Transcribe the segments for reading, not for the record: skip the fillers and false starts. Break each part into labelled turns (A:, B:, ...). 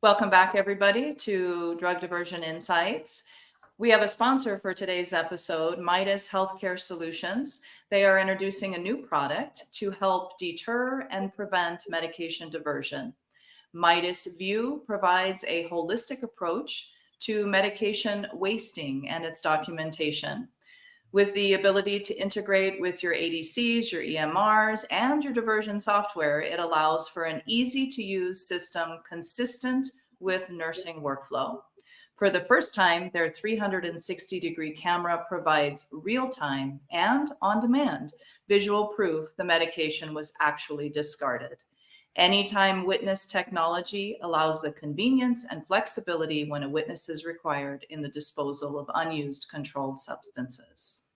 A: Welcome back, everybody, to Drug Diversion Insights. We have a sponsor for today's episode, Midas Healthcare Solutions. They are introducing a new product to help deter and prevent medication diversion. Midas View provides a holistic approach to medication wasting and its documentation. With the ability to integrate with your ADCs, your EMRs, and your diversion software, it allows for an easy-to-use system consistent with nursing workflow. For the first time, their 360-degree camera provides real-time and on-demand visual proof the medication was actually discarded. Anytime witness technology allows the convenience and flexibility when a witness is required in the disposal of unused controlled substances.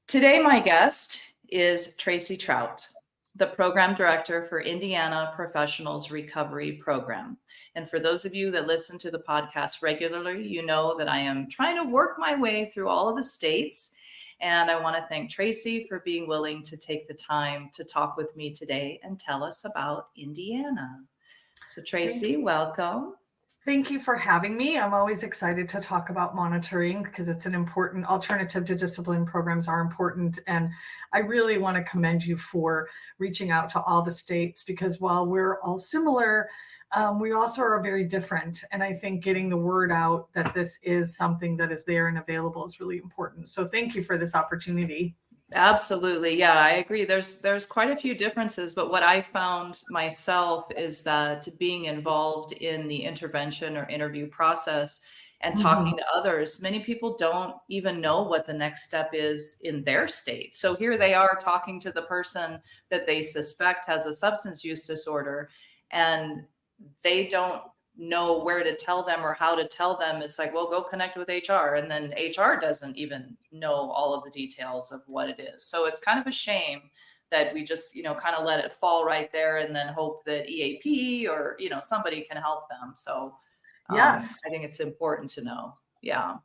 A: Today, my guest is Tracy Traut, the Program Director for Indiana Professionals Recovery Program. And for those of you that listen to the podcast regularly, you know that I am trying to work my way through all of the states. And I want to thank Tracy for being willing to take the time to talk with me today and tell us about Indiana. So Tracy, welcome.
B: Thank you for having me. I'm always excited to talk about monitoring because it's an important alternative to discipline. Programs are important. And I really want to commend you for reaching out to all the states because while we're all similar, we also are very different. And I think getting the word out that this is something that is there and available is really important. So thank you for this opportunity.
A: Absolutely. Yeah, I agree. There's quite a few differences, but what I found myself is that being involved in the intervention or interview process and talking to others, many people don't even know what the next step is in their state. So here they are talking to the person that they suspect has a substance use disorder, and they don't know where to tell them or how to tell them. It's like, well, go connect with HR. And then HR doesn't even know all of the details of what it is. So it's kind of a shame that we just, kind of let it fall right there and then hope that EAP or, somebody can help them. So
B: yes,
A: I think it's important to know. Yeah.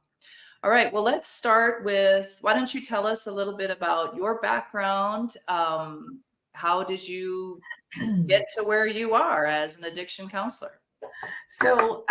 A: All right. Well, let's start with, why don't you tell us a little bit about your background? How did you get to where you are as an addiction counselor?
B: So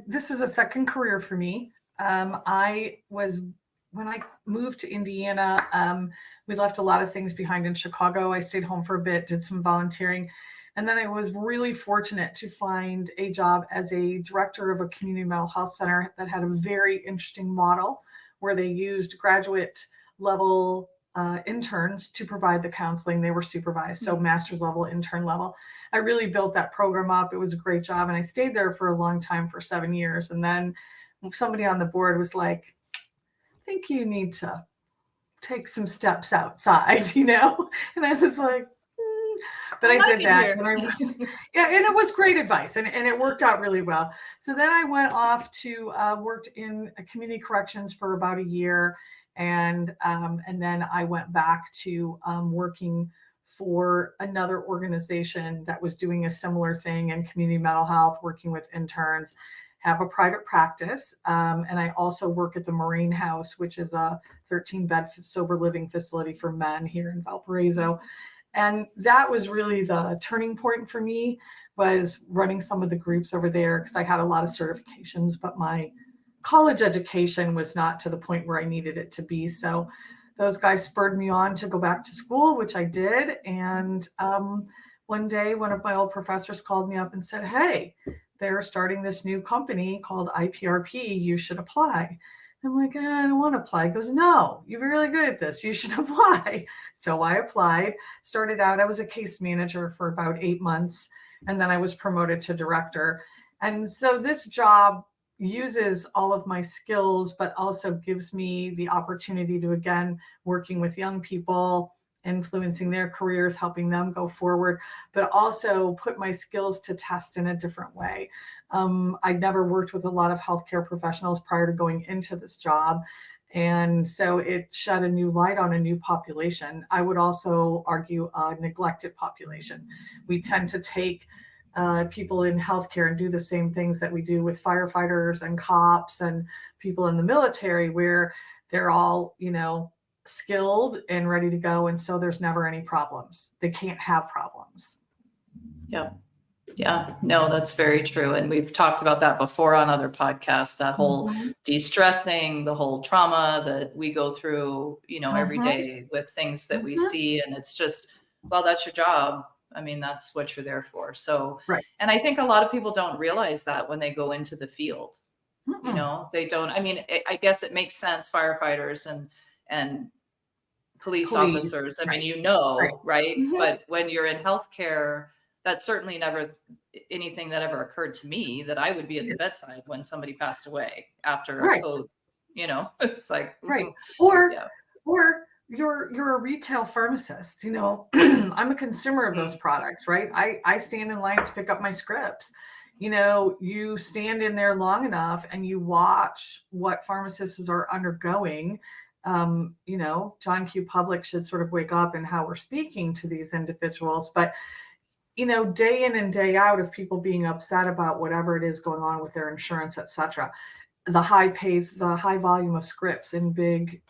B: this is a second career for me. When I moved to Indiana, we left a lot of things behind in Chicago. I stayed home for a bit, did some volunteering, and then I was really fortunate to find a job as a director of a community mental health center that had a very interesting model where they used graduate level interns to provide the counseling. They were supervised, so master's level, intern level. I really built that program up. It was a great job, and I stayed there for a long time, for 7 years. And then somebody on the board was like, I think you need to take some steps outside, And I was like, but I did that. And and it was great advice, and it worked out really well. So then I went off to worked in community corrections for about a year. And then I went back to working for another organization that was doing a similar thing in community mental health, working with interns, have a private practice. And I also work at the Moraine House, which is a 13-bed sober living facility for men here in Valparaiso. And that was really the turning point for me, was running some of the groups over there because I had a lot of certifications, but my college education was not to the point where I needed it to be. So those guys spurred me on to go back to school, which I did. And one day, one of my old professors called me up and said, hey, they're starting this new company called IPRP. You should apply. I'm like, I don't want to apply. He goes, no, you're really good at this. You should apply. So I applied, started out, I was a case manager for about 8 months. And then I was promoted to director. And so this job uses all of my skills, but also gives me the opportunity to, again, working with young people, influencing their careers, helping them go forward, but also put my skills to test in a different way. I'd never worked with a lot of healthcare professionals prior to going into this job. And so it shed a new light on a new population. I would also argue a neglected population. We tend to take people in healthcare and do the same things that we do with firefighters and cops and people in the military, where they're all, skilled and ready to go. And so there's never any problems. They can't have problems.
A: Yeah. Yeah, no, that's very true. And we've talked about that before on other podcasts, that whole
B: Mhm.
A: de-stressing, the whole trauma that we go through, every
B: Mhm.
A: day with things that we
B: Mhm.
A: see. And it's just, well, that's your job. I mean, that's what you're there for. So,
B: Right.
A: and I think a lot of people don't realize that when they go into the field,
B: Mm-mm.
A: they don't, I mean, I guess it makes sense, firefighters and police
B: Please.
A: officers. I mean,
B: Right. Right.
A: right?
B: Mhm.
A: But when you're in healthcare, that's certainly never anything that ever occurred to me that I would be at the
B: Yeah.
A: bedside when somebody passed away after a
B: Right.
A: code, it's like,
B: Right. Or
A: yeah.
B: or you're a retail pharmacist, I'm a consumer of those
A: Mm,
B: products, right? I stand in line to pick up my scripts. You stand in there long enough and you watch what pharmacists are undergoing. John Q. Public should sort of wake up in how we're speaking to these individuals. But day in and day out of people being upset about whatever it is going on with their insurance, et cetera, the high volume of scripts in big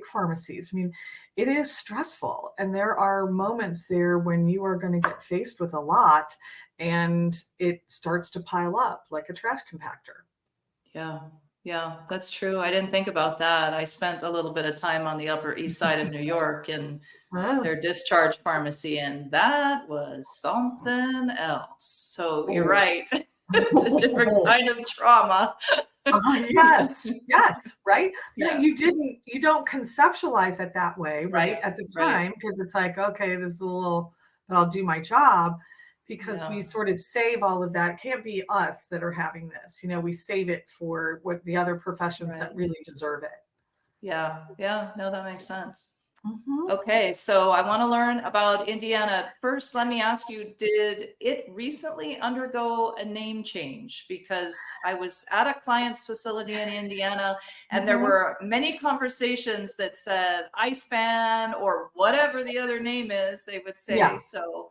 B: pharmacies. I mean, it is stressful, and there are moments there when you are going to get faced with a lot, and it starts to pile up like a trash compactor.
A: yeah. Yeah, that's true. I didn't think about that. I spent a little bit of time on the Upper East Side of New York and
B: Oh,
A: their discharge pharmacy, and that was something else. So you're
B: oh.
A: right. It's a different kind of trauma.
B: Yes, yes, right.
A: Yeah,
B: You don't conceptualize it that way, right,
A: right,
B: at the
A: right.
B: time, because it's like, okay, this is a little, but I'll do my job, because we
A: Yeah,
B: sort of save all of that. It can't be us that are having this, we save it for what the other professions that
A: right.
B: really deserve it.
A: Yeah, yeah. No, that makes sense.
B: Mhm.
A: Okay, so I want to learn about Indiana. First, let me ask you, did it recently undergo a name change? Because I was at a client's facility in Indiana and there
B: Mhm.
A: were many conversations that said ISPAN or whatever the other name is, they would say.
B: Yeah.
A: So,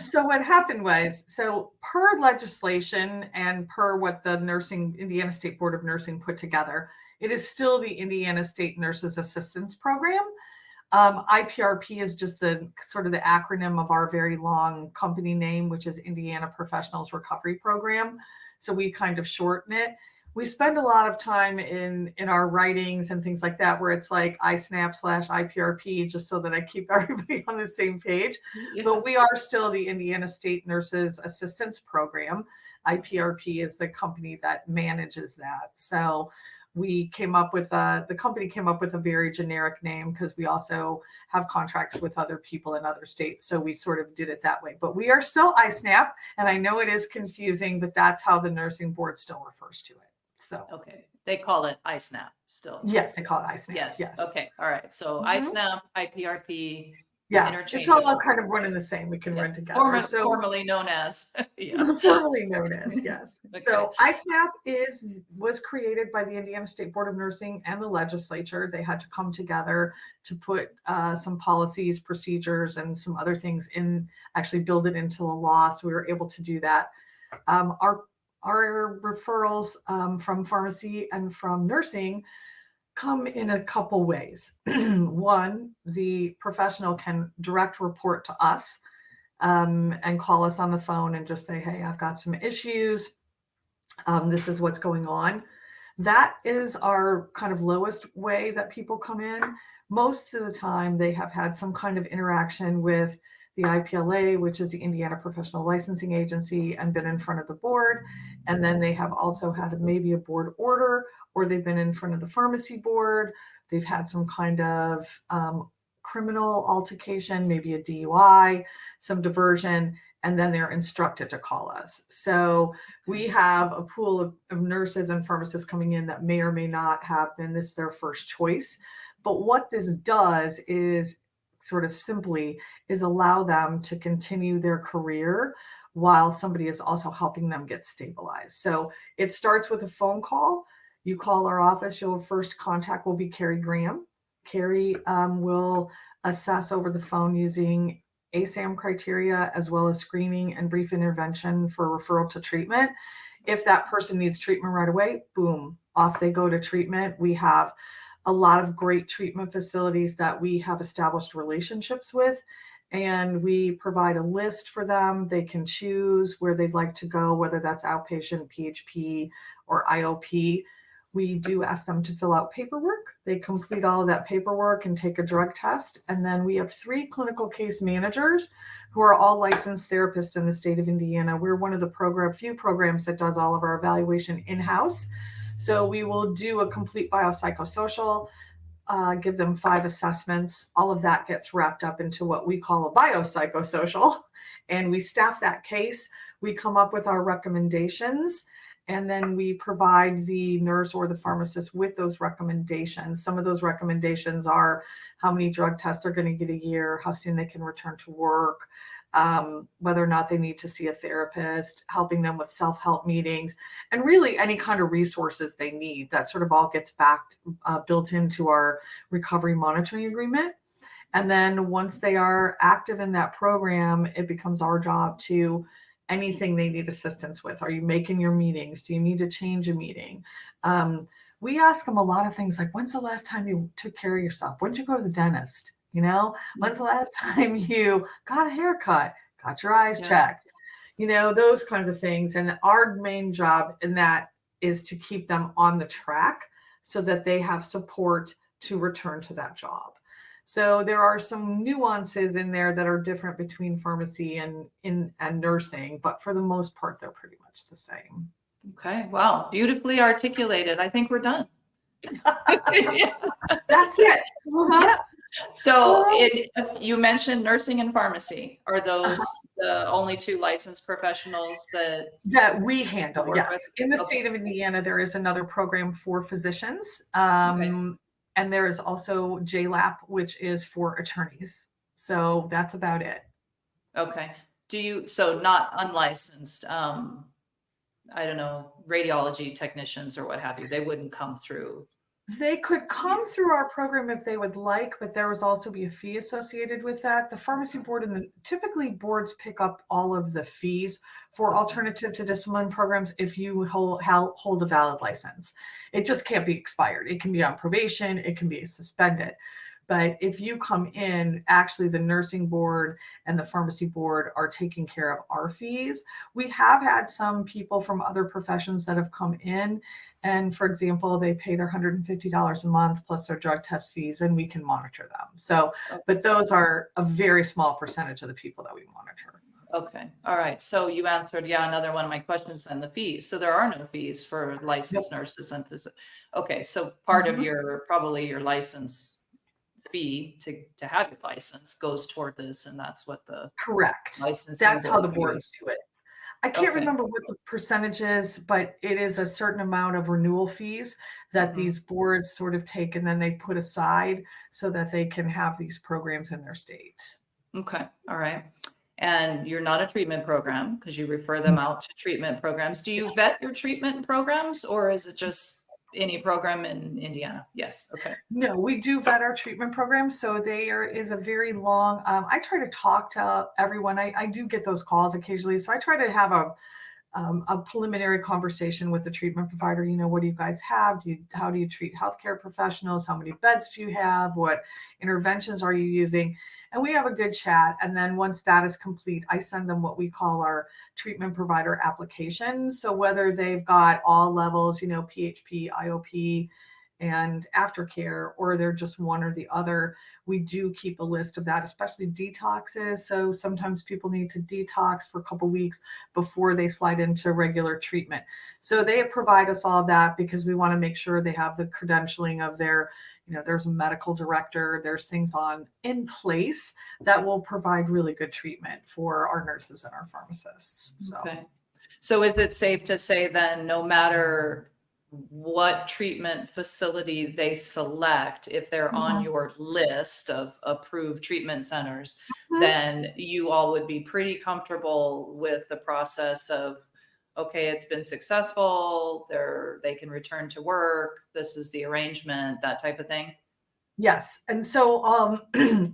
B: So what happened was, so per legislation and per what the Indiana State Board of Nursing put together, it is still the Indiana State Nurses Assistance Program. IPRP is just the sort of the acronym of our very long company name, which is Indiana Professionals Recovery Program. So we kind of shorten it. We spend a lot of time in our writings and things like that, where it's like ISNAP/IPRP, just so that I keep everybody on the same page.
A: yeah,
B: But we are still the Indiana State Nurses Assistance Program. IPRP is the company that manages that. So the company came up with a very generic name, because we also have contracts with other people in other states. So we sort of did it that way. But we are still ISNAP, and I know it is confusing, but that's how the nursing board still refers to it. So
A: okay. They call it ISNAP still.
B: yes, they call it ISNAP.
A: Yes.
B: Yes.
A: Okay. All right. So
B: Mhm.
A: ISNAP, IPRP,
B: Yeah, it's all
A: interchangeable.
B: kind of one and the same. We can
A: Yeah.
B: run together. So
A: Formerly known as. Yeah.
B: formerly known as, yes.
A: Okay.
B: So ISNAP was created by the Indiana State Board of Nursing and the legislature. They had to come together to put some policies, procedures, and some other things in, actually build it into a law. So we were able to do that. Our referrals from pharmacy and from nursing come in a couple ways. One, the professional can direct report to us, and call us on the phone and just say, hey, I've got some issues. This is what's going on. That is our kind of lowest way that people come in. Most of the time, they have had some kind of interaction with the IPLA, which is the Indiana Professional Licensing Agency, and been in front of the board. And then they have also had maybe a board order, or they've been in front of the pharmacy board. They've had some kind of criminal altercation, maybe a DUI, some diversion, and then they're instructed to call us. So we have a pool of nurses and pharmacists coming in that may or may not have been this their first choice. But what this does is, sort of simply, is allow them to continue their career while somebody is also helping them get stabilized. So it starts with a phone call. You call our office, your first contact will be Carrie Graham. Carrie will assess over the phone using ASAM criteria, as well as screening and brief intervention for referral to treatment. If that person needs treatment right away, boom, off they go to treatment. We have a lot of great treatment facilities that we have established relationships with, and we provide a list for them. They can choose where they'd like to go, whether that's outpatient, PHP, or IOP. We do ask them to fill out paperwork. They complete all of that paperwork and take a drug test. And then we have 3 clinical case managers who are all licensed therapists in the state of Indiana. We're one of the few programs that does all of our evaluation in-house. So we will do a complete biopsychosocial, give them 5 assessments. All of that gets wrapped up into what we call a biopsychosocial, and we staff that case. We come up with our recommendations, and then we provide the nurse or the pharmacist with those recommendations. Some of those recommendations are how many drug tests they're going to get a year, how soon they can return to work, whether or not they need to see a therapist, helping them with self-help meetings, and really any kind of resources they need. That sort of all gets built into our recovery monitoring agreement. And then once they are active in that program, it becomes our job to anything they need assistance with. Are you making your meetings? Do you need to change a meeting? We ask them a lot of things like, when's the last time you took care of yourself? When did you go to the dentist? When's the last time you got a haircut, got your eyes checked? Those kinds of things. And our main job in that is to keep them on the track so that they have support to return to that job. So there are some nuances in there that are different between pharmacy and nursing, but for the most part, they're pretty much the same.
A: Okay. Wow. Beautifully articulated. I think we're done.
B: That's it.
A: Yeah. So you mentioned nursing and pharmacy. Are those the only 2 licensed professionals
B: that we handle? Yes.
A: With?
B: In the state of Indiana, there is another program for physicians. And there is also JLAP, which is for attorneys. So that's about it.
A: Okay. So not unlicensed, I don't know, radiology technicians or what have you, they wouldn't come through?
B: They could come through our program if they would like, but there would also be a fee associated with that. The pharmacy board typically boards pick up all of the fees for alternative to discipline programs if you hold a valid license. It just can't be expired. It can be on probation. It can be suspended. But if you come in, actually the nursing board and the pharmacy board are taking care of our fees. We have had some people from other professions that have come in, and for example, they pay their $150 a month plus their drug test fees, and we can monitor them. So, but those are a very small percentage of the people that we monitor.
A: Okay. All right. So you answered, another one of my questions on the fees. So there are no fees for licensed nurses and physicians. Okay. So part of probably your license fee to have your license goes toward this, and that's what the
B: correct
A: license.
B: That's how the boards do it. I can't remember what the percentage is, but it is a certain amount of renewal fees that these boards sort of take and then they put aside so that they can have these programs in their state.
A: Okay. All right. And you're not a treatment program because you refer them out to treatment programs. Do you vet your treatment programs, or is it just any program in Indiana? Yes. Okay.
B: No, we do vet our treatment programs. So there is a very long, I try to talk to everyone. I do get those calls occasionally. So I try to have a preliminary conversation with the treatment provider. What do you guys have? How do you treat healthcare professionals? How many beds do you have? What interventions are you using? And we have a good chat. And then once that is complete, I send them what we call our treatment provider application. So whether they've got all levels, PHP, IOP, and aftercare, or they're just one or the other, we do keep a list of that, especially detoxes. So sometimes people need to detox for a couple weeks before they slide into regular treatment. So they provide us all of that because we want to make sure they have the credentialing of their, there's a medical director, there's things in place that will provide really good treatment for our nurses and our pharmacists. So. Okay.
A: So is it safe to say then, no matter what treatment facility they select, if they're on your list of approved treatment centers, then you all would be pretty comfortable with the process of, okay, it's been successful, they can return to work, this is the arrangement, that type of thing?
B: Yes. And so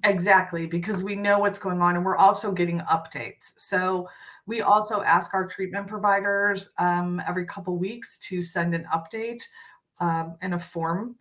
B: exactly, because we know what's going on and we're also getting updates. So we also ask our treatment providers every couple weeks to send an update in a form.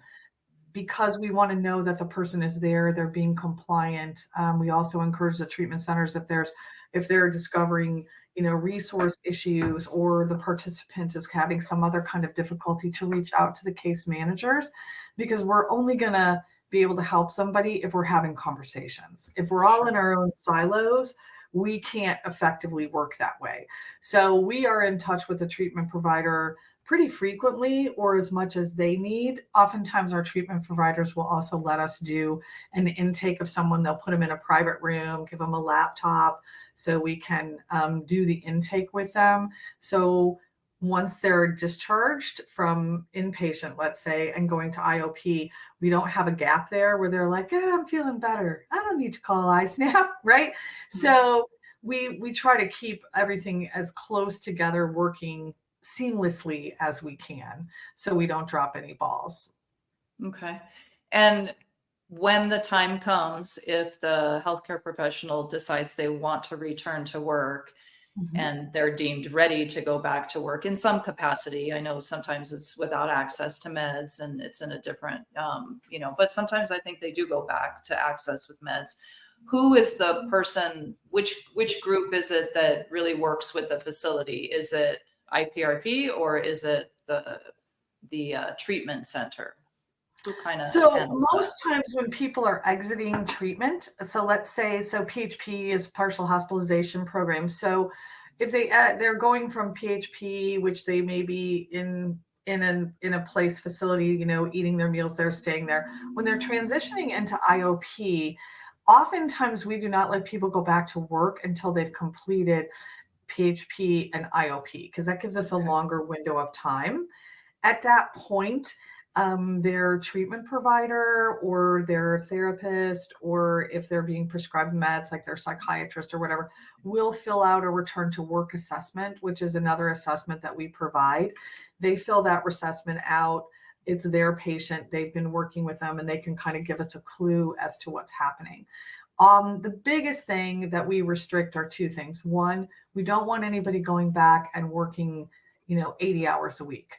B: because we want to know that the person is there, they're being compliant. We also encourage the treatment centers if they're discovering, resource issues or the participant is having some other kind of difficulty, to reach out to the case managers, because we're only going to be able to help somebody if we're having conversations. If we're all in our own silos, we can't effectively work that way. So we are in touch with the treatment provider pretty frequently, or as much as they need. Oftentimes our treatment providers will also let us do an intake of someone. They'll put them in a private room, give them a laptop so we can do the intake with them. So once they're discharged from inpatient, let's say, and going to IOP, we don't have a gap there where they're like, I'm feeling better, I don't need to call iSnap, right? Mm-hmm. So we try to keep everything as close together, working seamlessly as we can, so we don't drop any balls.
A: Okay. And when the time comes, if the healthcare professional decides they want to return to work, mm-hmm. and they're deemed ready to go back to work in some capacity, I know sometimes it's without access to meds and it's in a different, but sometimes I think they do go back to access with meds. Who is the person, which group is it that really works with the facility? Is it IPRP or is it the treatment center? Who kind of handles
B: most
A: that?
B: times when people are exiting treatment, so let's say, PHP is partial hospitalization program. So if they're going from PHP, which they may be in a place facility, eating their meals there, staying there, when they're transitioning into IOP, oftentimes we do not let people go back to work until they've completed PHP and IOP, because that gives us a longer window of time. At that point, their treatment provider or their therapist, or if they're being prescribed meds, like their psychiatrist or whatever, will fill out a return to work assessment, which is another assessment that we provide. They fill that assessment out. It's their patient. They've been working with them, and they can kind of give us a clue as to what's happening. The biggest thing that we restrict are two things. One, we don't want anybody going back and working, 80 hours a week.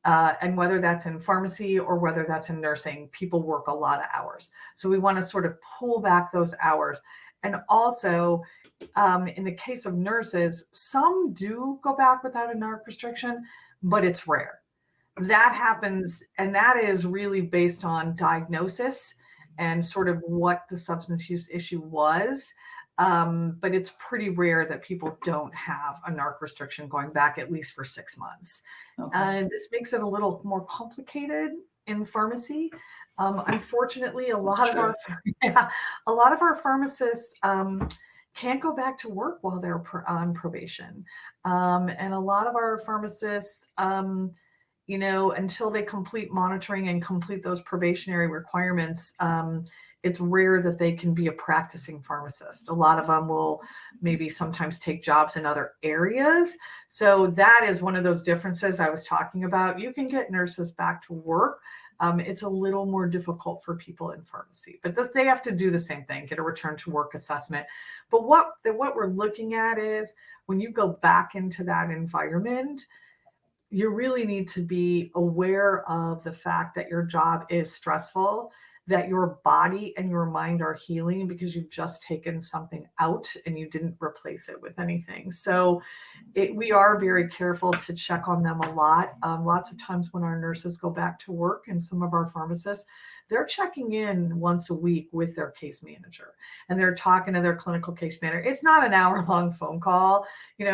B: And whether that's in pharmacy or whether that's in nursing, people work a lot of hours. So we want to sort of pull back those hours. And also, in the case of nurses, some do go back without a NARC restriction, but it's rare. That happens, and that is really based on diagnosis and sort of what the substance use issue was. But it's pretty rare that people don't have a NARC restriction going back at least for 6 months. Okay. And this makes it a little more complicated in pharmacy. Unfortunately, a lot of our pharmacists can't go back to work while they're on probation. And a lot of our pharmacists, until they complete monitoring and complete those probationary requirements, it's rare that they can be a practicing pharmacist. A lot of them will maybe sometimes take jobs in other areas. So that is one of those differences I was talking about. You can get nurses back to work. It's a little more difficult for people in pharmacy, but they have to do the same thing, get a return to work assessment. But what we're looking at is when you go back into that environment, you really need to be aware of the fact that your job is stressful, that your body and your mind are healing because you've just taken something out and you didn't replace it with anything. So we are very careful to check on them a lot. Lots of times when our nurses go back to work, and some of our pharmacists, they're checking in once a week with their case manager, and they're talking to their clinical case manager. It's not an hour-long phone call.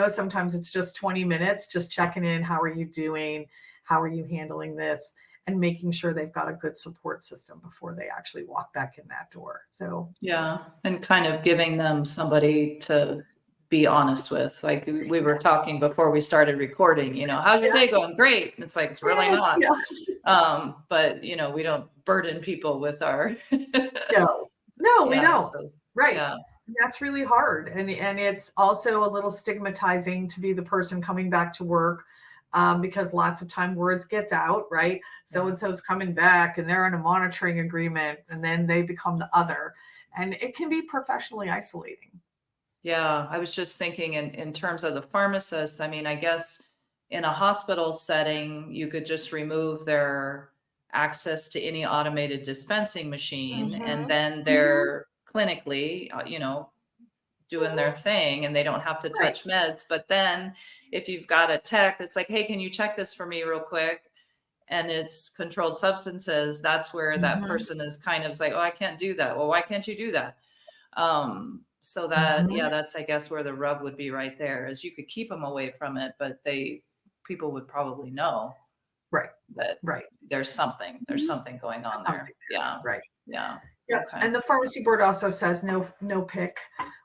B: Sometimes it's just 20 minutes, just checking in. How are you doing? How are you handling this? And making sure they've got a good support system before they actually walk back in that door. So
A: yeah, and kind of giving them somebody to be honest with. Like we were talking before we started recording, how's your day going? Great. And it's like, it's really not. Yeah. But we don't burden people with our
B: no, we don't.
A: So,
B: right. Yeah. That's really hard. And it's also a little stigmatizing to be the person coming back to work. Because lots of time words gets out, right? So-and-so's coming back and they're in a monitoring agreement, and then they become the other. And it can be professionally isolating.
A: Yeah, I was just thinking in terms of the pharmacist, I mean, I guess in a hospital setting, you could just remove their access to any automated dispensing machine, and
B: Mhm.
A: then they're clinically, doing their thing and they don't have to
B: Right.
A: touch meds. But then if you've got a tech that's like, hey, can you check this for me real quick? And it's controlled substances, that's where that
B: Mhm.
A: person is kind of like, oh, I can't do that. Well, why can't you do that? So that,
B: Mhm.
A: yeah, that's, I guess, where the rub would be right there, is you could keep them away from it, but people would probably know
B: Right.
A: that
B: Right.
A: there's something going on
B: Something.
A: there. Yeah.
B: Right.
A: Yeah.
B: Yep.
A: Okay.
B: And the pharmacy board also says no pick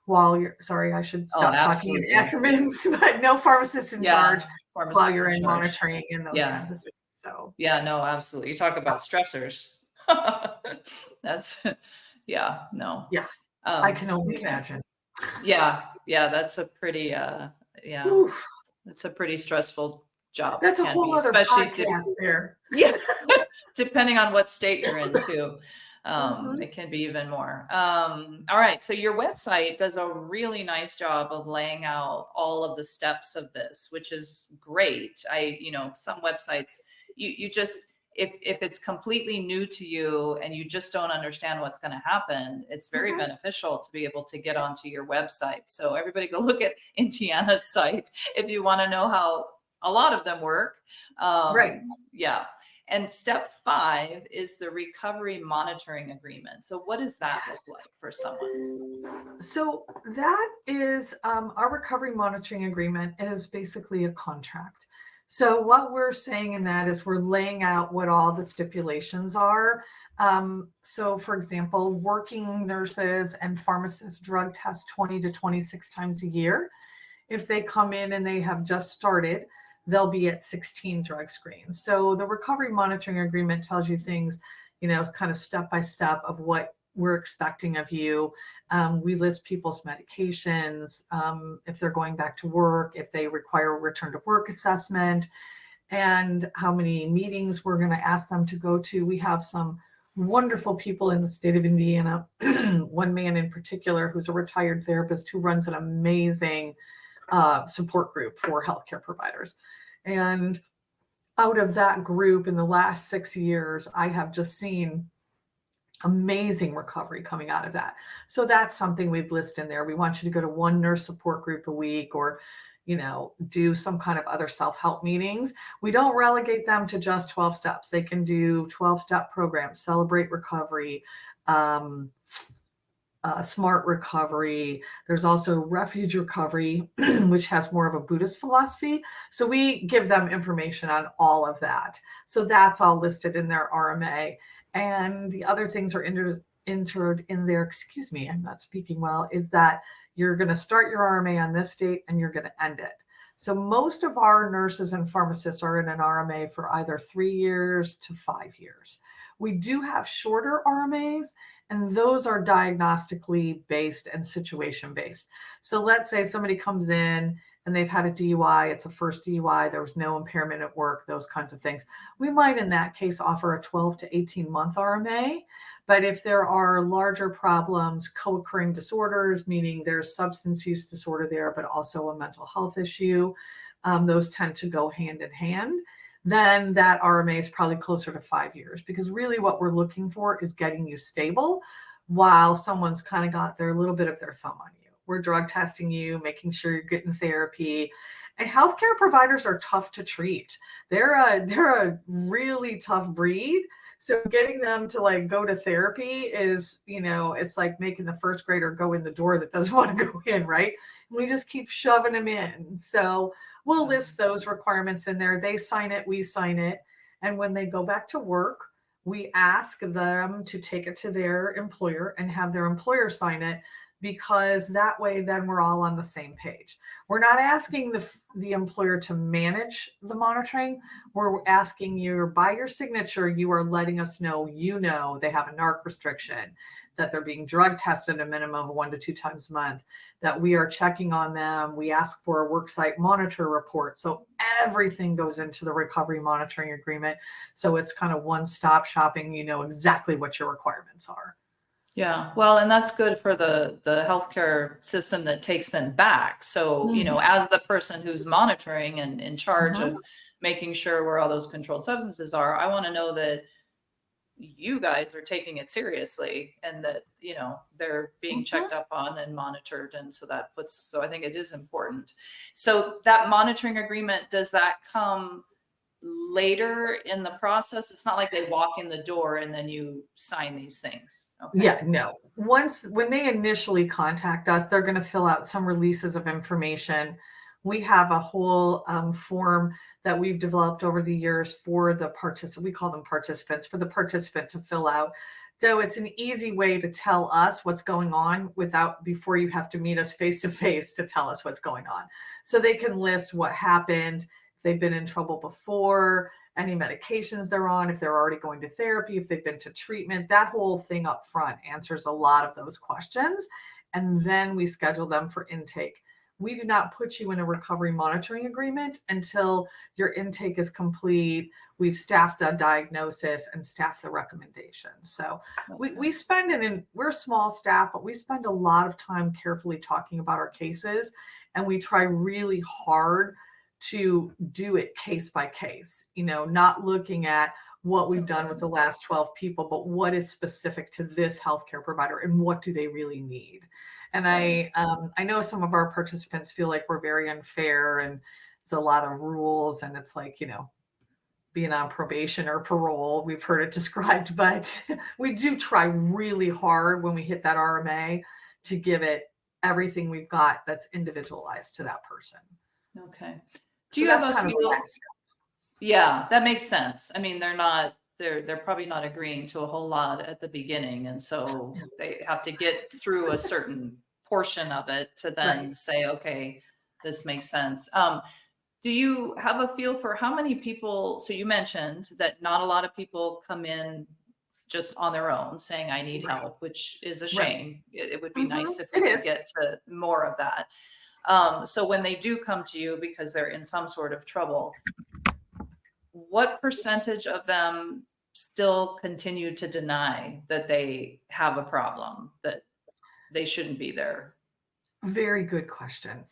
B: while you're, sorry, I should
A: Oh,
B: stop talking in
A: absolutely.
B: acronyms, but no pharmacist in charge
A: Yeah.
B: while
A: Pharmacist
B: you're
A: in
B: in
A: charge.
B: monitoring and those
A: Yeah.
B: kinds of things. So
A: Yeah, no, absolutely. You talk about stressors. That's, yeah, no.
B: yeah, I can only
A: Okay.
B: imagine.
A: Yeah, yeah, that's a pretty, yeah,
B: Oof,
A: it's a pretty stressful job,
B: that's a
A: can be,
B: whole other
A: especially
B: podcast there.
A: yeah, depending on what state you're in too.
B: Mhm.
A: It can be even more. All right, so your website does a really nice job of laying out all of the steps of this, which is great. Some websites, you just, if it's completely new to you and you just don't understand what's going to happen, it's very
B: Mhm.
A: beneficial to be able to get onto your website. So everybody go look at Indiana's site if you want to know how a lot of them work.
B: Right.
A: Yeah. And step 5 is the recovery monitoring agreement. So what does that look
B: Yes.
A: like for someone?
B: So that is our recovery monitoring agreement is basically a contract. So what we're saying in that is we're laying out what all the stipulations are. So for example, working nurses and pharmacists drug test 20 to 26 times a year. If they come in and they have just started, they'll be at 16 drug screens. So the recovery monitoring agreement tells you things, kind of step by step of what we're expecting of you. We list people's medications, if they're going back to work, if they require a return to work assessment, and how many meetings we're going to ask them to go to. We have some wonderful people in the state of Indiana. One man in particular who's a retired therapist who runs an amazing support group for healthcare providers. And out of that group in the last 6 years, I have just seen amazing recovery coming out of that. So that's something we've listed in there. We want you to go to one nurse support group a week, or do some kind of other self-help meetings. We don't relegate them to just 12 steps. They can do 12-step programs, celebrate recovery, smart recovery. There's also refuge recovery, which has more of a Buddhist philosophy. So we give them information on all of that. So that's all listed in their RMA. And the other things are entered in there, excuse me, I'm not speaking well, is that you're going to start your RMA on this date and you're going to end it. So most of our nurses and pharmacists are in an RMA for either 3 years to 5 years. We do have shorter RMAs, and those are diagnostically based and situation based. So let's say somebody comes in and they've had a DUI, it's a first DUI, there was no impairment at work, those kinds of things. We might in that case offer a 12 to 18 month RMA. But if there are larger problems, co-occurring disorders, meaning there's substance use disorder there, but also a mental health issue, those tend to go hand in hand, then that RMA is probably closer to 5 years, because really what we're looking for is getting you stable while someone's kind of got their little bit of their thumb on you. We're drug testing you, making sure you're getting therapy. And healthcare providers are tough to treat. They're a really tough breed. So getting them to go to therapy is, it's like making the first grader go in the door that doesn't want to go in, right? And we just keep shoving them in. So we'll list those requirements in there. They sign it, we sign it. And when they go back to work, we ask them to take it to their employer and have their employer sign it, because that way then we're all on the same page. We're not asking the employer to manage the monitoring. We're asking you, by your signature, you are letting us know, they have a NARC restriction, that they're being drug tested a minimum of 1 to 2 times a month, that we are checking on them. We ask for a worksite monitor report. So everything goes into the recovery monitoring agreement. So it's kind of one-stop shopping. You know exactly what your requirements are.
A: Yeah, well, and that's good for the healthcare system that takes them back. So, as the person who's monitoring and in charge of making sure where all those controlled substances are, I want to know that, you guys are taking it seriously and that, they're being checked up on and monitored. And so so I think it is important. So that monitoring agreement, does that come later in the process? It's not like they walk in the door and then you sign these things. Okay.
B: Yeah, no. When they initially contact us, they're going to fill out some releases of information. We have a whole form that we've developed over the years for the we call them participants, for the participant to fill out. So it's an easy way to tell us what's going on before you have to meet us face to face to tell us what's going on. So they can list what happened, if they've been in trouble before, any medications they're on, if they're already going to therapy, if they've been to treatment. That whole thing up front answers a lot of those questions. And then we schedule them for intake. We do not put you in a recovery monitoring agreement until your intake is complete. We've staffed a diagnosis and staffed the recommendations. So we spend we're a small staff, but we spend a lot of time carefully talking about our cases, and we try really hard to do it case by case, not looking at what we've done with the last 12 people, but what is specific to this healthcare provider and what do they really need. And I know some of our participants feel like we're very unfair and it's a lot of rules and it's like, being on probation or parole. We've heard it described, but we do try really hard when we hit that RMA to give it everything we've got that's individualized to that person.
A: Okay. Do you have a feel? Yeah, that makes sense. I mean, they're probably not agreeing to a whole lot at the beginning. And so they have to get through a certain portion of it to then say, okay, this makes sense. Do you have a feel for how many people? So you mentioned that not a lot of people come in just on their own saying, I need help, which is a shame. It would be nice if we could get to more of that. So when they do come to you because they're in some sort of trouble, what percentage of them still continue to deny that they have a problem, that they shouldn't be there?
B: Very good question.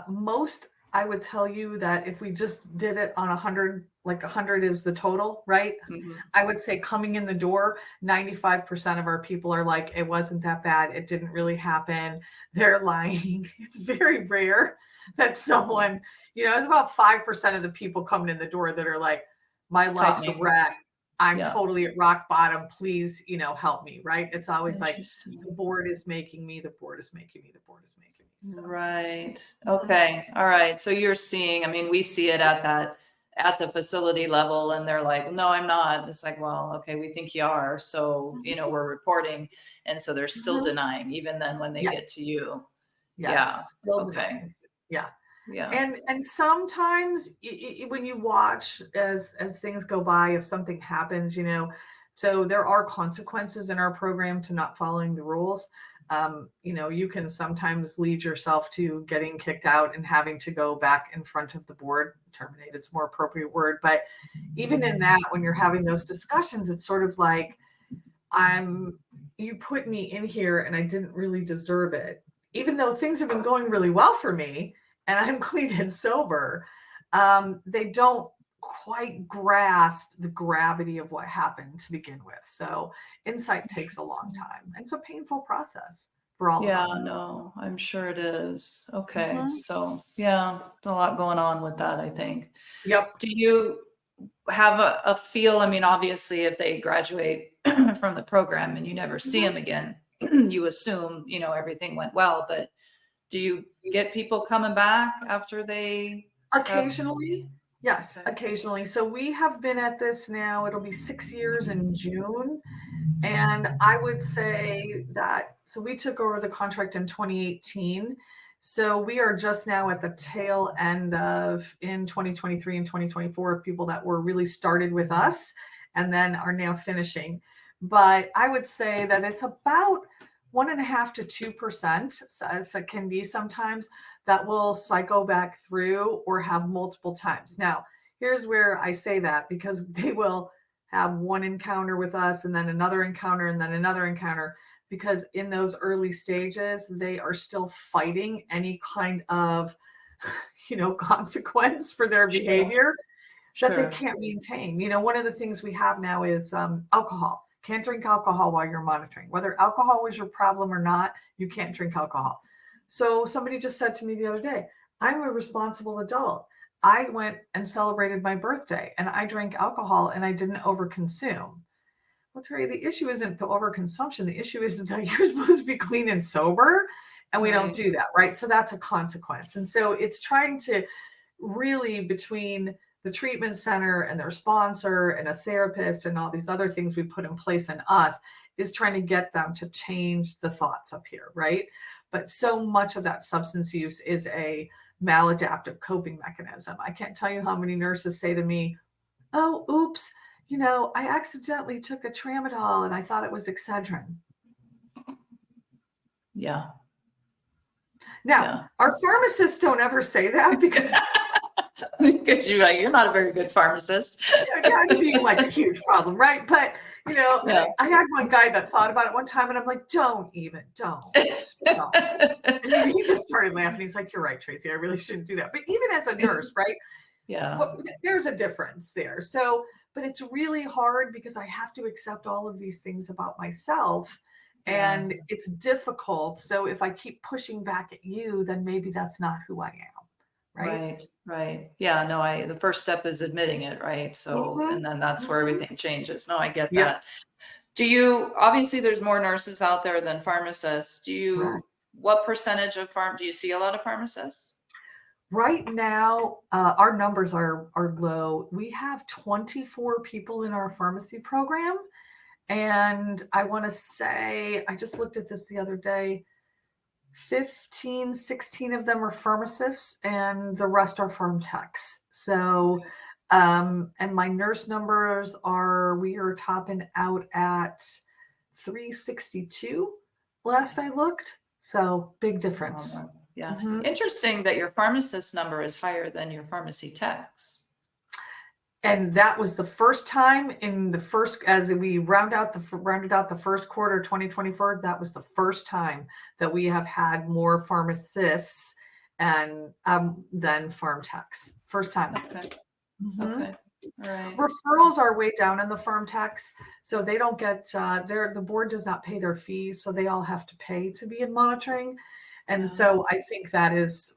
B: Most, I would tell you that if we just did it on 100, like 100 is the total, right? Mm-hmm. I would say coming in the door, 95% of our people are like, it wasn't that bad. It didn't really happen. They're lying. It's very rare that someone, it's about 5% of the people coming in the door that are like, my life's a wreck. I'm totally at rock bottom. Please, help me. Right. It's always like the board is making me, the board is making me, the board is making me. So.
A: Right. Okay. All right. So you're seeing, we see it at the facility level and they're like, no, I'm not. It's like, well, okay, we think you are. So, we're reporting. And so they're still denying even then when they get to you.
B: Yes.
A: Yeah. Okay.
B: Yeah. Yeah. And sometimes when you watch as things go by, if something happens, so there are consequences in our program to not following the rules. You can sometimes lead yourself to getting kicked out and having to go back in front of the board. Terminate is a more appropriate word. But even in that, when you're having those discussions, it's sort of like, you put me in here and I didn't really deserve it. Even though things have been going really well for me and I'm clean and sober, they don't quite grasp the gravity of what happened to begin with. So insight takes a long time. It's a painful process for all of us.
A: Yeah, no, I'm sure it is. Okay. Mm-hmm. So a lot going on with that, I think.
B: Yep.
A: Do you have a feel? Obviously if they graduate from the program and you never see them again, you assume, everything went well, but do you get people coming back after they?
B: Occasionally. Yes, occasionally. So we have been at this now, it'll be 6 years in June. And I would say that, so we took over the contract in 2018. So we are just now at the tail end of, in 2023 and 2024, of people that were really started with us and then are now finishing. But I would say that it's about 1.5% to 2%, as it can be sometimes, that will cycle back through or have multiple times. Now, here's where I say that, because they will have one encounter with us and then another encounter and then another encounter, because in those early stages, they are still fighting any kind of, consequence for their behavior that they can't maintain. One of the things we have now is alcohol. Can't drink alcohol while you're monitoring. Whether alcohol was your problem or not, you can't drink alcohol. So somebody just said to me the other day, I'm a responsible adult. I went and celebrated my birthday and I drank alcohol and I didn't overconsume. Well, Terri, the issue isn't the overconsumption. The issue is that you're supposed to be clean and sober, and we don't do that, right? So that's a consequence. And so it's trying to really, between the treatment center and their sponsor and a therapist and all these other things we put in place in us, is trying to get them to change the thoughts up here, right? But so much of that substance use is a maladaptive coping mechanism. I can't tell you how many nurses say to me, oh, oops, I accidentally took a tramadol and I thought it was Excedrin.
A: Yeah.
B: Now, our pharmacists don't ever say that because
A: you're not a very good pharmacist.
B: I'd be like a huge problem, right? But I had one guy that thought about it one time, and I'm like, don't. And he just started laughing. He's like, you're right, Tracy. I really shouldn't do that. But even as a nurse, right? There's a difference there. So, but it's really hard because I have to accept all of these things about myself. And it's difficult. So if I keep pushing back at you, then maybe that's not who I am.
A: Right. Yeah, no, the first step is admitting it, right? So, and then that's where everything changes. No, I get that. Obviously there's more nurses out there than pharmacists. What percentage of do you see a lot of pharmacists?
B: Right now, our numbers are low. We have 24 people in our pharmacy program. And I want to say, I just looked at this the other day, 15, 16 of them are pharmacists and the rest are pharm techs. So, and my nurse numbers we are topping out at 362 last I looked. So big difference.
A: Yeah. Interesting that your pharmacist number is higher than your pharmacy techs.
B: And that was the first time as we rounded out the first quarter 2024, that was the first time that we have had more pharmacists and than pharm techs. First time.
A: Okay. Okay. All right.
B: Referrals are way down in the pharm techs, so they don't get the board does not pay their fees, so they all have to pay to be in monitoring. And so I think that is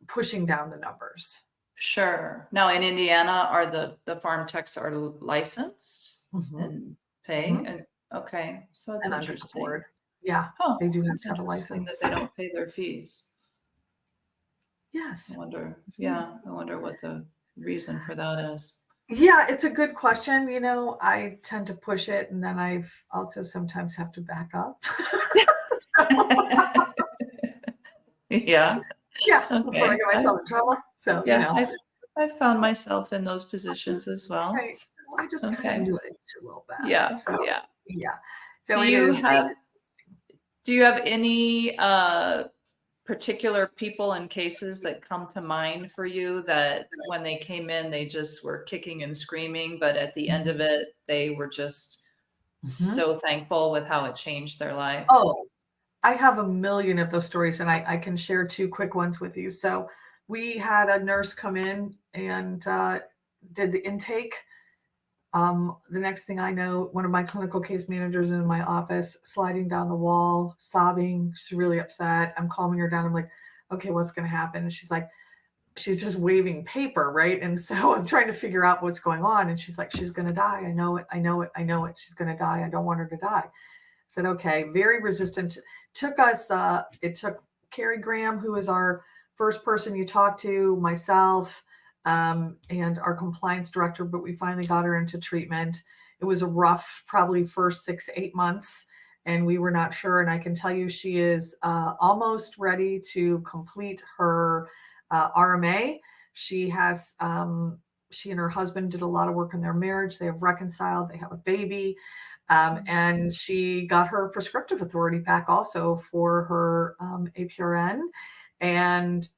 B: pushing down the numbers.
A: Sure. Now in Indiana, are the pharm techs are licensed and pay? And okay, so it's interesting.
B: Yeah, they do have to have a license.
A: That they don't pay their fees.
B: Yes.
A: I wonder what the reason for that is.
B: Yeah, it's a good question. I tend to push it, and then I've also sometimes have to back up.
A: Yeah.
B: Before I get myself in trouble. So,
A: I've found myself in those positions as well.
B: Right. So I just kind of do it a little bit.
A: Yeah.
B: So, So
A: do you have any particular people and cases that come to mind for you that when they came in, they just were kicking and screaming, but at the end of it, they were just so thankful with how it changed their life?
B: Oh, I have a million of those stories, and I can share two quick ones with you. So we had a nurse come in and did the intake. The next thing I know, one of my clinical case managers in my office, sliding down the wall, sobbing. She's really upset. I'm calming her down. I'm like, okay, what's going to happen? And she's like, she's just waving paper, right? And so I'm trying to figure out what's going on. And she's like, she's going to die. I know it. She's going to die. I don't want her to die. I said, okay, very resistant. It took Carrie Graham, who was our first person you talked to, myself, and our compliance director, but we finally got her into treatment. It was a rough, probably first 6-8 months, and we were not sure. And I can tell you, she is almost ready to complete her RMA. She and her husband did a lot of work in their marriage. They have reconciled. They have a baby. And she got her prescriptive authority back also for her APRN, and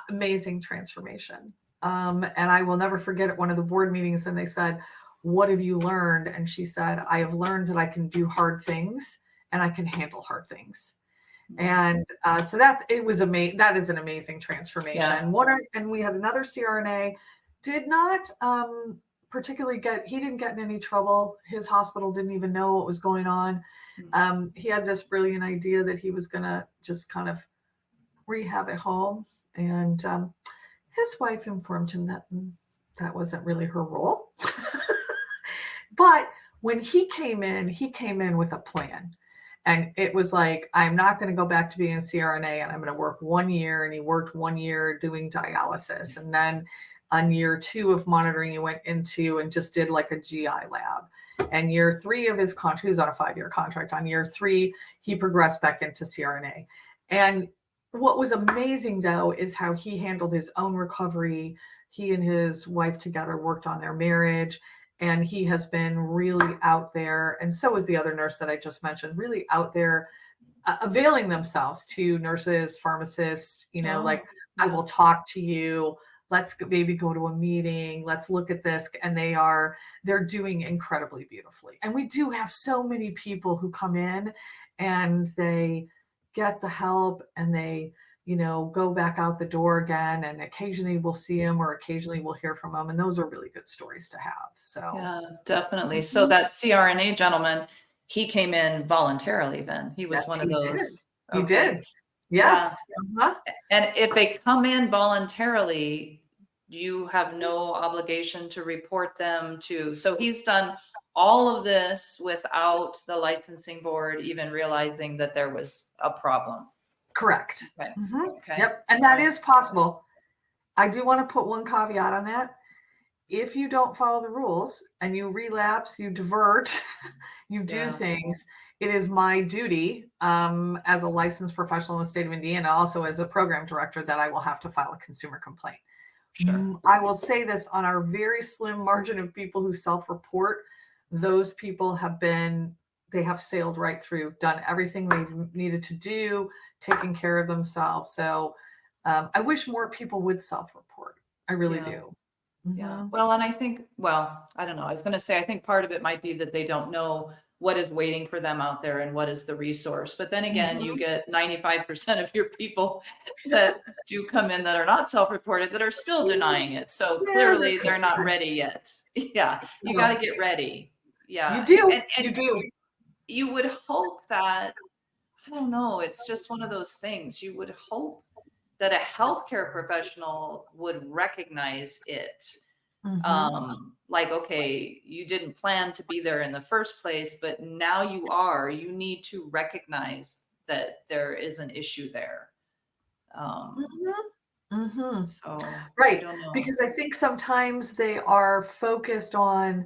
B: amazing transformation. And I will never forget at one of the board meetings, and they said, what have you learned? And she said, I have learned that I can do hard things and I can handle hard things. And so that is an amazing transformation. And we had another CRNA, did not particularly he didn't get in any trouble. His hospital didn't even know what was going on. He had this brilliant idea that he was going to just kind of rehab at home. And his wife informed him that that wasn't really her role. But when he came in with a plan. And it was like, I'm not going to go back to being a CRNA, and I'm going to work 1 year. And he worked 1 year doing dialysis. And then on year 2 of monitoring, he went into and just did like a GI lab. And year 3 of his contract, he was on a 5-year contract. On year 3, he progressed back into CRNA. And what was amazing, though, is how he handled his own recovery. He and his wife together worked on their marriage. And he has been really out there, and so is the other nurse that I just mentioned, really out there availing themselves to nurses, pharmacists, like, I will talk to you. Let's maybe go to a meeting. Let's look at this. And they're doing incredibly beautifully. And we do have so many people who come in and they get the help and they, go back out the door again, and occasionally we'll see him or occasionally we'll hear from him. And those are really good stories to have. So
A: yeah, definitely. So that CRNA gentleman, he came in voluntarily then. He was one of those.
B: He did. Yes.
A: Yeah. And if they come in voluntarily, you have no obligation to report them to. So he's done all of this without the licensing board even realizing that there was a problem.
B: Correct.
A: Okay.
B: Okay. Yep. And that is possible. I do want to put one caveat on that. If you don't follow the rules and you relapse, you divert, you do things, it is my duty as a licensed professional in the state of Indiana, also as a program director, that I will have to file a consumer complaint. Sure. I will say this, on our very slim margin of people who self-report, those people they have sailed right through, done everything they've needed to do, taken care of themselves. So I wish more people would self-report. I really do.
A: Yeah. Well, and I think, I don't know. I was going to say, I think part of it might be that they don't know what is waiting for them out there and what is the resource. But then again, you get 95% of your people that do come in that are not self-reported that are still denying it. So clearly they're not ready yet. Yeah. You got to get ready. Yeah.
B: You do.
A: And
B: you do.
A: You would hope that, I don't know, it's just one of those things. You would hope that a healthcare professional would recognize it. Like, okay, you didn't plan to be there in the first place, but now you are. You need to recognize that there is an issue there. So
B: right,
A: I don't know.
B: because I think sometimes they are focused on,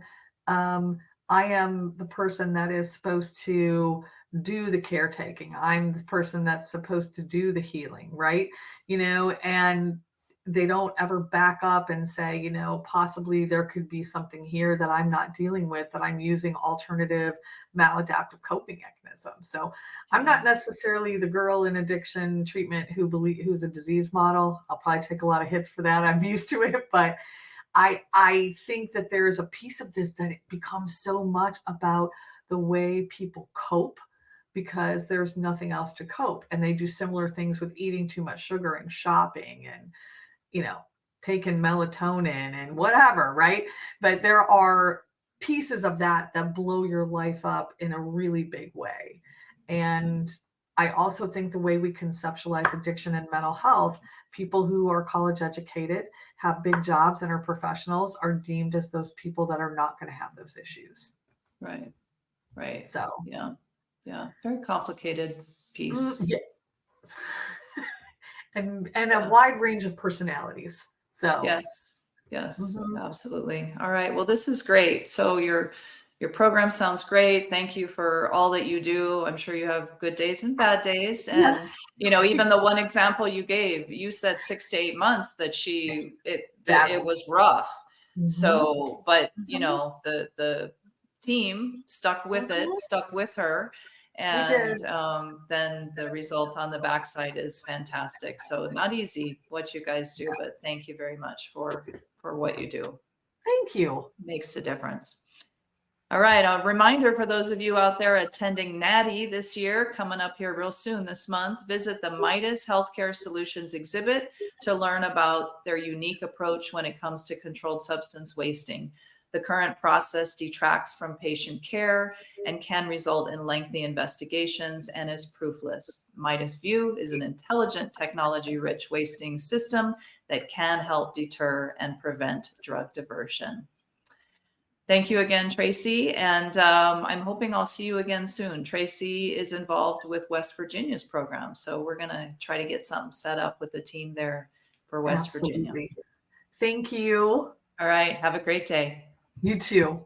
B: I am the person that is supposed to do the caretaking. I'm the person that's supposed to do the healing, right? And they don't ever back up and say, possibly there could be something here that I'm not dealing with, that I'm using alternative maladaptive coping mechanisms. So I'm not necessarily the girl in addiction treatment who's a disease model. I'll probably take a lot of hits for that. I'm used to it, but I think that there is a piece of this that it becomes so much about the way people cope, because there's nothing else to cope. And they do similar things with eating too much sugar and shopping and, taking melatonin and whatever, right? But there are pieces of that blow your life up in a really big way. And I also think the way we conceptualize addiction and mental health, people who are college educated, have big jobs and are professionals, are deemed as those people that are not going to have those issues.
A: Right.
B: So,
A: yeah. Very complicated piece.
B: Yeah. and a wide range of personalities. So
A: yes, absolutely. All right. Well, this is great. So your program sounds great. Thank you for all that you do. I'm sure you have good days and bad days. And, even the one example you gave, you said 6 to 8 months that it was rough. So, but, the team stuck with it, stuck with her. And then the result on the backside is fantastic. So not easy what you guys do, but thank you very much for what you do.
B: Thank you.
A: Makes a difference. All right. A reminder for those of you out there attending NATI this year, coming up here real soon this month, visit the Midas Healthcare Solutions exhibit to learn about their unique approach when it comes to controlled substance wasting. The current process detracts from patient care and can result in lengthy investigations and is proofless. Midas View is an intelligent, technology-rich wasting system that can help deter and prevent drug diversion. Thank you again, Tracy, and I'm hoping I'll see you again soon. Tracy is involved with West Virginia's program, so we're going to try to get something set up with the team there for West Virginia.
B: Thank you.
A: All right, have a great day.
B: You too.